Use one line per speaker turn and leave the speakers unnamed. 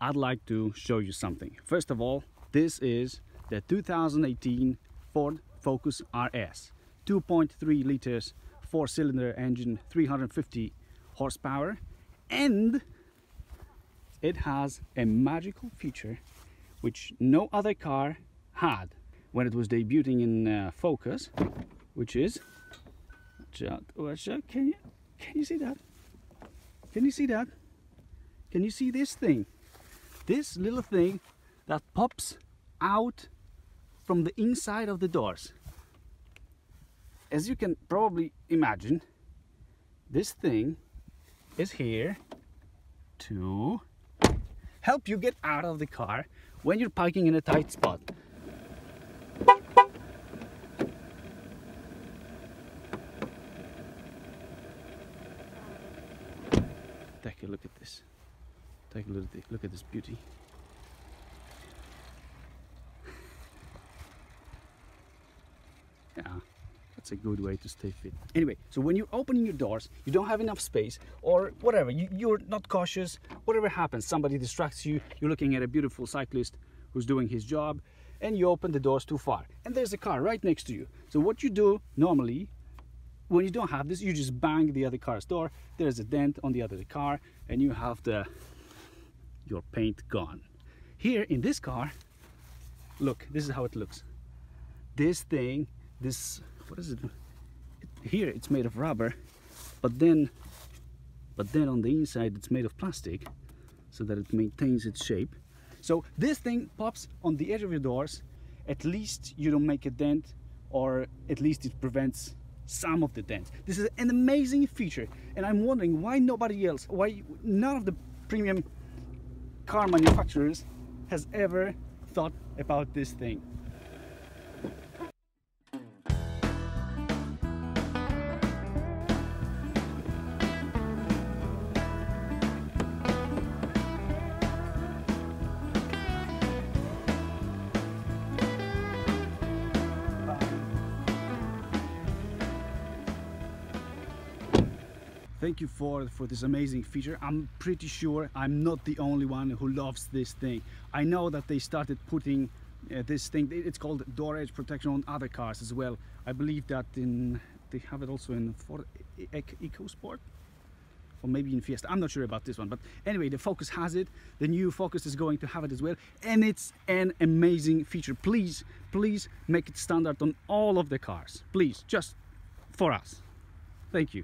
I'd like to show you something. First of all, this is the 2018 Ford Focus RS. 2.3 liters, 4-cylinder engine, 350 horsepower, and it has a magical feature which no other car had when it was debuting in Focus, which is, watch out, can you see that? Can you see that? Can you see this thing? This little thing that pops out from the inside of the doors. As you can probably imagine, this thing is here to help you get out of the car when you're parking in a tight spot. Take a look at this. Take a look at this beauty. Yeah, that's a good way to stay fit. Anyway, so when you're opening your doors, you don't have enough space, or whatever, you're not cautious, whatever happens, somebody distracts you, you're looking at a beautiful cyclist who's doing his job, and you open the doors too far, and there's a car right next to you. So what you do normally, when you don't have this, you just bang the other car's door, there's a dent on the other car, and you have your paint gone. Here in this car, look, this is how it looks. This thing, what is it? Here it's made of rubber, but then on the inside it's made of plastic, so that it maintains its shape. So this thing pops on the edge of your doors. At least you don't make a dent, or at least it prevents some of the dents. This is an amazing feature, and I'm wondering why nobody else, why none of the premium car manufacturers has ever thought about this thing. Thank you for this amazing feature. I'm pretty sure I'm not the only one who loves this thing. I know that they started putting this thing, it's called door edge protection, on other cars as well. I believe that they have it also in Ford EcoSport, or maybe in Fiesta. I'm not sure about this one, but anyway, the Focus has it. The new Focus is going to have it as well, and it's an amazing feature. Please make it standard on all of the cars, please, just for us. Thank you.